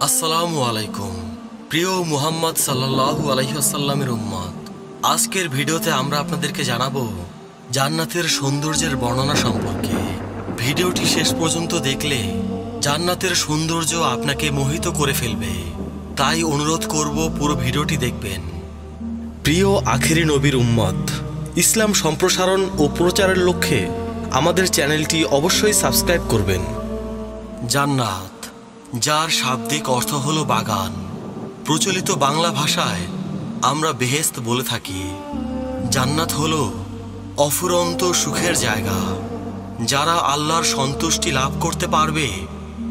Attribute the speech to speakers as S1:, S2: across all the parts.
S1: আসসালামু আলাইকুম। প্রিয় মুহাম্মদ সাল্লাল্লাহু আলাইহি ওয়াসাল্লামের উম্মত, আজকের ভিডিওতে আমরা আপনাদেরকে জানাবো জান্নাতের সৌন্দর্যের বর্ণনা সম্পর্কে। ভিডিওটি শেষ পর্যন্ত দেখলে জান্নাতের সৌন্দর্য আপনাকে মোহিত করে ফেলবে, তাই অনুরোধ করব পুরো ভিডিওটি দেখবেন। প্রিয় আখেরি নবীর উম্মত, ইসলাম সম্প্রসারণ ও প্রচারের লক্ষ্যে আমাদের চ্যানেলটি অবশ্যই সাবস্ক্রাইব করবেন। জান্নাত, যার শাব্দিক অর্থ হলো বাগান, প্রচলিত বাংলা ভাষায় আমরা বেহেশত বলে থাকি। জান্নাত হলো অফুরন্ত সুখের জায়গা। যারা আল্লাহর সন্তুষ্টি লাভ করতে পারবে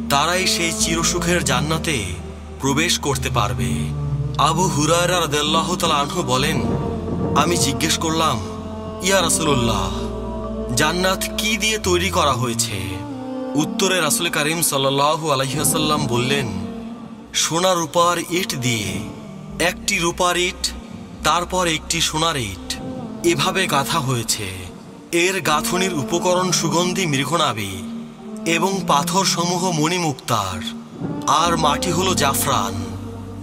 S1: তারাই সেই চিরসুখের জান্নাতে প্রবেশ করতে পারবে। আবু হুরায়রা রাদিয়াল্লাহু তাআলা আনহু বলেন, আমি জিজ্ঞেস করলাম, ইয়া রাসূলুল্লাহ, জান্নাত কি দিয়ে তৈরি করা হয়েছে? উত্তরে রাসূল কারীম সাল্লাল্লাহু আলাইহি ওয়াসাল্লাম বললেন, সোনা রূপার ইট দিয়ে, একটি রূপার ইট, তারপর একটি সোনার ইট, এভাবে গাঁথা হয়েছে। এর গাঁথনির উপকরণ সুগন্ধি মৃগনাভি এবং পাথর সমূহ মণিমুক্তার, আর মাটি হলো জাফরান।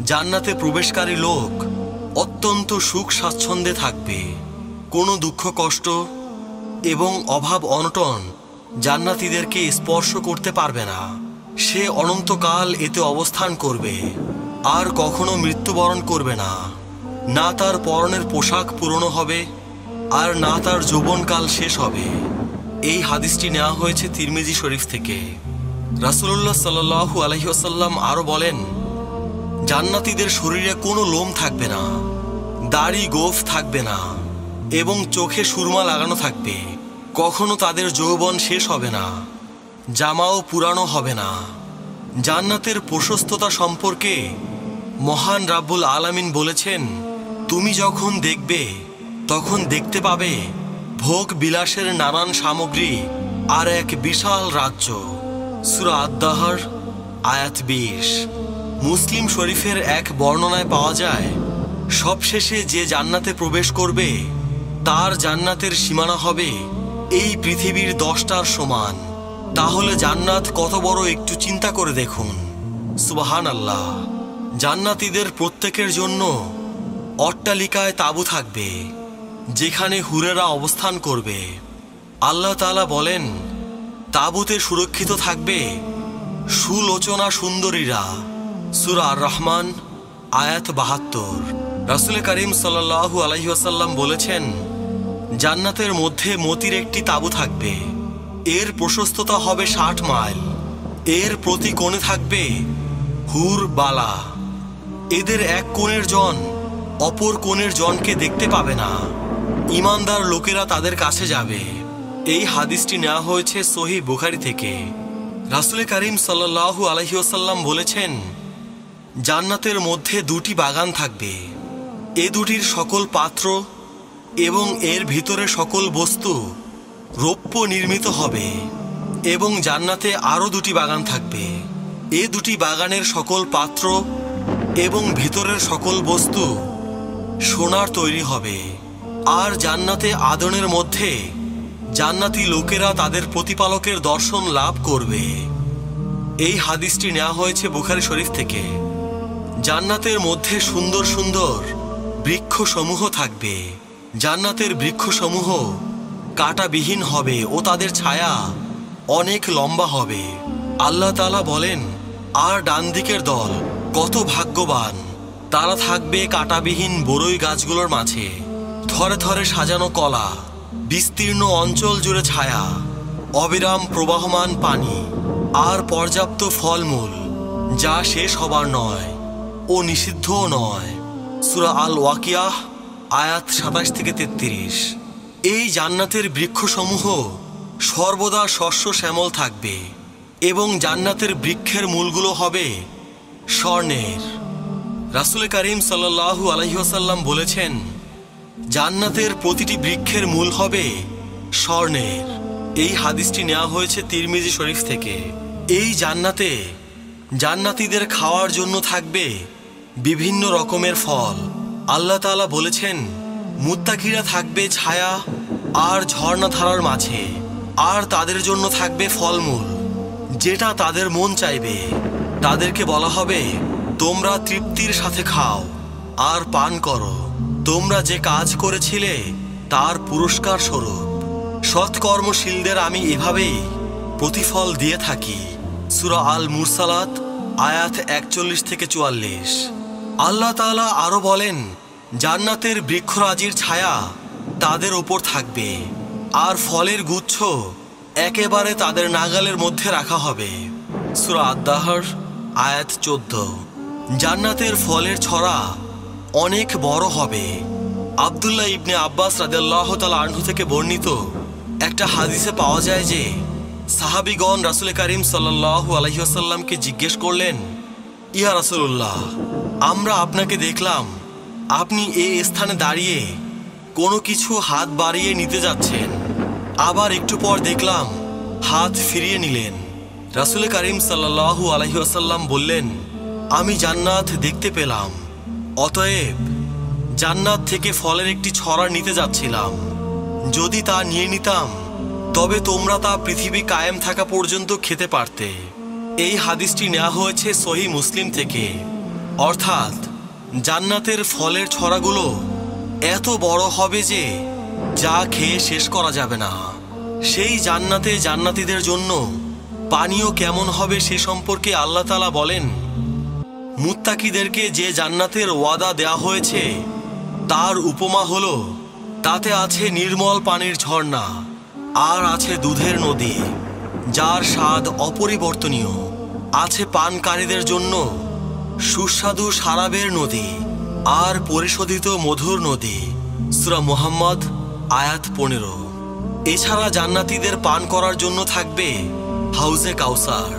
S1: জান্নাতে প্রবেশকারী লোক অত্যন্ত সুখ স্বাচ্ছন্দ্যে থাকবে। কোনো দুঃখ কষ্ট এবং অভাব অনটন জান্নাতীদেরকে স্পর্শ করতে পারবে না। সে অনন্তকাল এতে অবস্থান করবে, আর কখনো মৃত্যুবরণ করবে না। না তার পরনের পোশাক পুরনো হবে, আর না তার যৌবনকাল শেষ হবে। এই হাদিসটি নেওয়া হয়েছে তিরমিজি শরীফ থেকে। রাসূলুল্লাহ সাল্লাল্লাহু আলাইহি ওয়াসাল্লাম আরও বলেন, জান্নাতীদের শরীরে কোনো লোম থাকবে না, দাড়ি গোঁফ থাকবে না, এবং চোখে সুরমা লাগানো থাকবে। কখনো তাদের যৌবন শেষ হবে না, জামাও পুরানো হবে না। জান্নাতের প্রশস্ততা সম্পর্কে মহান রাব্বুল আলামিন বলেছেন, তুমি যখন দেখবে তখন দেখতে পাবে ভোগ বিলাসের নানান সামগ্রী আর এক বিশাল রাজ্য। সূরা আদ-দাহর আয়াত 20। মুসলিম শরীফের এক বর্ণনায় পাওয়া যায়, সবশেষে যে জান্নাতে প্রবেশ করবে তার জান্নাতের সীমানা হবে এই পৃথিবীর 10টার সমান। তাহলে জান্নাত কত বড় একটু চিন্তা করে দেখুন। সুবহানাল্লাহ। জান্নাতীদের প্রত্যেকের জন্য অট্টালিকায় তাঁবু থাকবে, যেখানে হুরেরা অবস্থান করবে। আল্লাহ তাআলা বলেন, তাঁবুতে সুরক্ষিত থাকবে সুলোচনা সুন্দরীরা। সূরা আর রহমান আয়াত 72। রাসূল কারীম সাল্লাল্লাহু আলাইহি ওয়াসাল্লাম বলেছেন, জান্নাতের মধ্যে মতির একটি তাঁবু থাকবে। এর প্রশস্ততা হবে 60 মাইল। এর প্রতি কোণে থাকবে হুর বালা। এদের এক কোণের জন অপর কোণের জনকে দেখতে পাবে না। ঈমানদার লোকেরা তাদের কাছে যাবে। এই হাদিসটি নেওয়া হয়েছে সহিহ বুখারী থেকে। রাসূল কারীম সাল্লাল্লাহু আলাইহি ওয়াসাল্লাম বলেছেন, জান্নাতের মধ্যে 2টি বাগান থাকবে। এ দুটির সকল পাত্র এবং এর ভিতরে সকল বস্তু রৌপ্য নির্মিত হবে। এবং জান্নাতে আরও 2টি বাগান থাকবে। এ 2টি বাগানের সকল পাত্র এবং ভিতরের সকল বস্তু সোনার তৈরি হবে। আর জান্নাতে আদনের মধ্যে জান্নাতি লোকেরা তাদের প্রতিপালকের দর্শন লাভ করবে। এই হাদিসটি নেওয়া হয়েছে বুখারী শরীফ থেকে। জান্নাতের মধ্যে সুন্দর সুন্দর বৃক্ষসমূহ থাকবে। জান্নাতের বৃক্ষসমূহ কাঁটাবিহীন হবে ও তাদের ছায়া অনেক লম্বা হবে। আল্লাহ তাআলা বলেন, আর ডান দিকের দল কত ভাগ্যবান, তারা থাকবে কাঁটাবিহীন বরই গাছগুলোর মাঝে। থরে থরে সাজানো কলা, বিস্তীর্ণ অঞ্চল জুড়ে ছায়া, অবিরাম প্রবাহমান পানি, আর পর্যাপ্ত ফলমূল, যা শেষ হবার নয় ও নিষিদ্ধও নয়। সূরা আল ওয়াকিয়াহ আয়াত 27 থেকে 33। এই জান্নাতের বৃক্ষসমূহ সর্বদা শস্য শ্যামল থাকবে এবং জান্নাতের বৃক্ষের মূলগুলো হবে স্বর্ণের। রাসূল কারীম সাল্লাল্লাহু আলাইহি ওয়াসাল্লাম বলেছেন, জান্নাতের প্রতিটি বৃক্ষের মূল হবে স্বর্ণের। এই হাদিসটি নেওয়া হয়েছে তিরমিজি শরীফ থেকে। এই জান্নাতে জান্নাতীদের খাওয়ার জন্য থাকবে বিভিন্ন রকমের ফল। আল্লাহ তাআলা বলেছেন, মুত্তাকিরা থাকবে ছায়া আর ঝর্ণাধারার মাঝে, আর তাদের জন্য থাকবে ফলমূল, যেটা তাদের মন চাইবে। তাদেরকে বলা হবে, তোমরা তৃপ্তির সাথে খাও আর পান করো, তোমরা যে কাজ করেছিলে তার পুরস্কার স্বরূপ। সৎকর্মশীলদের আমি এভাবেই প্রতিফল দিয়ে থাকি। সূরা আল মুরসালাত আয়াত 41-44। আল্লাহ তাআলা আরো বলেন, জান্নাতের বৃক্ষরাজির ছায়া তাদের ওপর থাকবে আর ফলের গুচ্ছ একেবারে তাদের নাগালের মধ্যে রাখা হবে। সূরা আদ-দাহর আয়াত 14। জান্নাতের ফলের ছড়া অনেক বড় হবে। আব্দুল্লাহ ইবনে আব্বাস রাদিয়াল্লাহু তাআলা আনহু থেকে বর্ণিত একটা হাদিসে পাওয়া যায় যে সাহাবীগণ রাসূল করিম সাল্লাল্লাহু আলাইহি ওয়াসাল্লামকে জিজ্ঞেস করলেন, ইয়া রাসূলুল্লাহ, আমরা আপনাকে দেখলাম আপনি এই স্থানে দাঁড়িয়ে কোনো কিছু হাত বাড়িয়ে নিতে যাচ্ছেন, আবার একটু পর দেখলাম হাত ফিরিয়ে নিলেন। রাসূল করিম সাল্লাল্লাহু আলাইহি ওয়াসাল্লাম বললেন, আমি জান্নাত দেখতে পেলাম, অতএব জান্নাত থেকে ফলের একটি ছড়া নিতে যাচ্ছিলাম। যদি তা নিয়ে নিতাম তবে তোমরা তা পৃথিবী কায়েম থাকা পর্যন্ত খেতে পারতে। এই হাদিসটি নেওয়া হয়েছে সহিহ মুসলিম থেকে। অর্থাৎ জান্নাতের ফলের ছড়াগুলো এত বড় হবে যে যা খেয়ে শেষ করা যাবে না। সেই জান্নাতে জান্নাতীদের জন্য পানীয় কেমন হবে সে সম্পর্কে আল্লাহ তাআলা বলেন, মুত্তাকিদেরকে যে জান্নাতের ওয়াদা দেয়া হয়েছে তার উপমা হলো, তাতে আছে নির্মল পানির ঝর্ণা আর আছে দুধের নদী যার স্বাদ অপরিবর্তনীয়, আছে পানকারীদের জন্য সুস্বাদু শারাবের নদী আর পরিশোধিত মধুর নদী। সূরা মুহাম্মদ আয়াত 15। এছাড়া জান্নাতীদের পান করার জন্য থাকবে হাউজে কাউসার।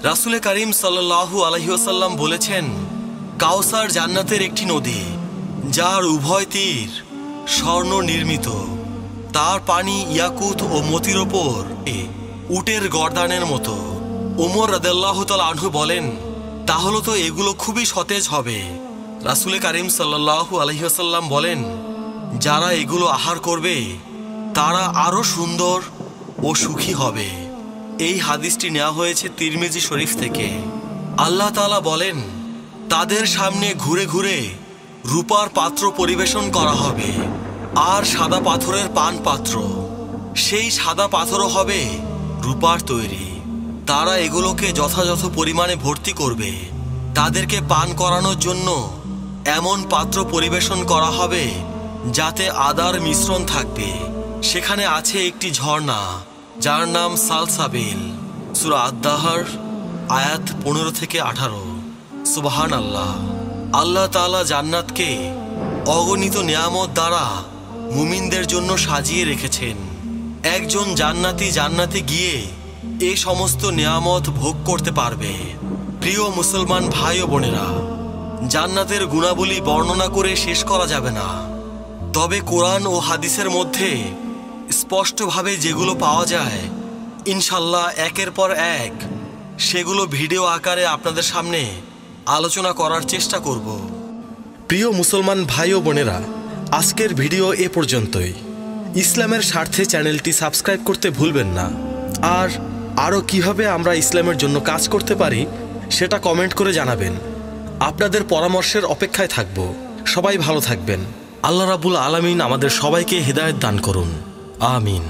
S1: রাসূল করিম সাল্লাল্লাহু আলাইহি ওয়াসাল্লাম বলেছেন, কাউসার জান্নাতের একটি নদী যার উভয় তীর স্বর্ণ নির্মিত, তার পানি ইয়াকুত ও মতির ওপর উটের গর্দানের মতো। ওমর রাদিয়াল্লাহু তাআলা আনহু বলেন, তাহলে তো এগুলো খুবই সতেজ হবে। রাসূল করিম সাল্লাল্লাহু আলাইহি ওয়াসাল্লাম বলেন, যারা এগুলো আহার করবে তারা আরো সুন্দর ও সুখী হবে। এই হাদিসটি নেওয়া হয়েছে তিরমিজি শরীফ থেকে। আল্লাহ তাআলা বলেন, তাদের সামনে ঘুরে ঘুরে রূপার পাত্র পরিবেশন করা হবে আর সাদা পাথরের পান পাত্র, সেই সাদা পাথরও হবে রূপার তৈরি। তারা এগুলোকে যথাযথ পরিমাণে ভর্তি করবে। তাদেরকে পান করানোর জন্য এমন পাত্র পরিবেশন করা হবে যাতে আদার মিশ্রণ থাকবে। সেখানে আছে একটি ঝর্ণা যার নাম সালসাবিল। সূরা আদ-দাহর আয়াত 15-18। সুবহানাল্লাহ। আল্লাহ তাআলা জান্নাতকে অগণিত নিয়ামত দ্বারা মুমিনদের জন্য সাজিয়ে রেখেছেন। একজন জান্নাতি গিয়ে এই সমস্ত নিয়ামত ভোগ করতে পারবে। প্রিয় মুসলমান ভাই ও বোনেরা, জান্নাতের গুণাবলী বর্ণনা করে শেষ করা যাবে না। তবে কোরআন ও হাদিসের মধ্যে স্পষ্টভাবে যেগুলো পাওয়া যায়, ইনশাল্লাহ একের পর এক সেগুলো ভিডিও আকারে আপনাদের সামনে আলোচনা করার চেষ্টা করব। প্রিয় মুসলমান ভাই ও বোনেরা, আজকের ভিডিও এ পর্যন্তই। ইসলামের স্বার্থে চ্যানেলটি সাবস্ক্রাইব করতে ভুলবেন না। আর আরও কিভাবে আমরা ইসলামের জন্য কাজ করতে পারি সেটা কমেন্ট করে জানাবেন। আপনাদের পরামর্শের অপেক্ষায় থাকব। সবাই ভালো থাকবেন। আল্লাহ রাব্বুল আলামিন আমাদের সবাইকে হিদায়াত দান করুন। আমিন।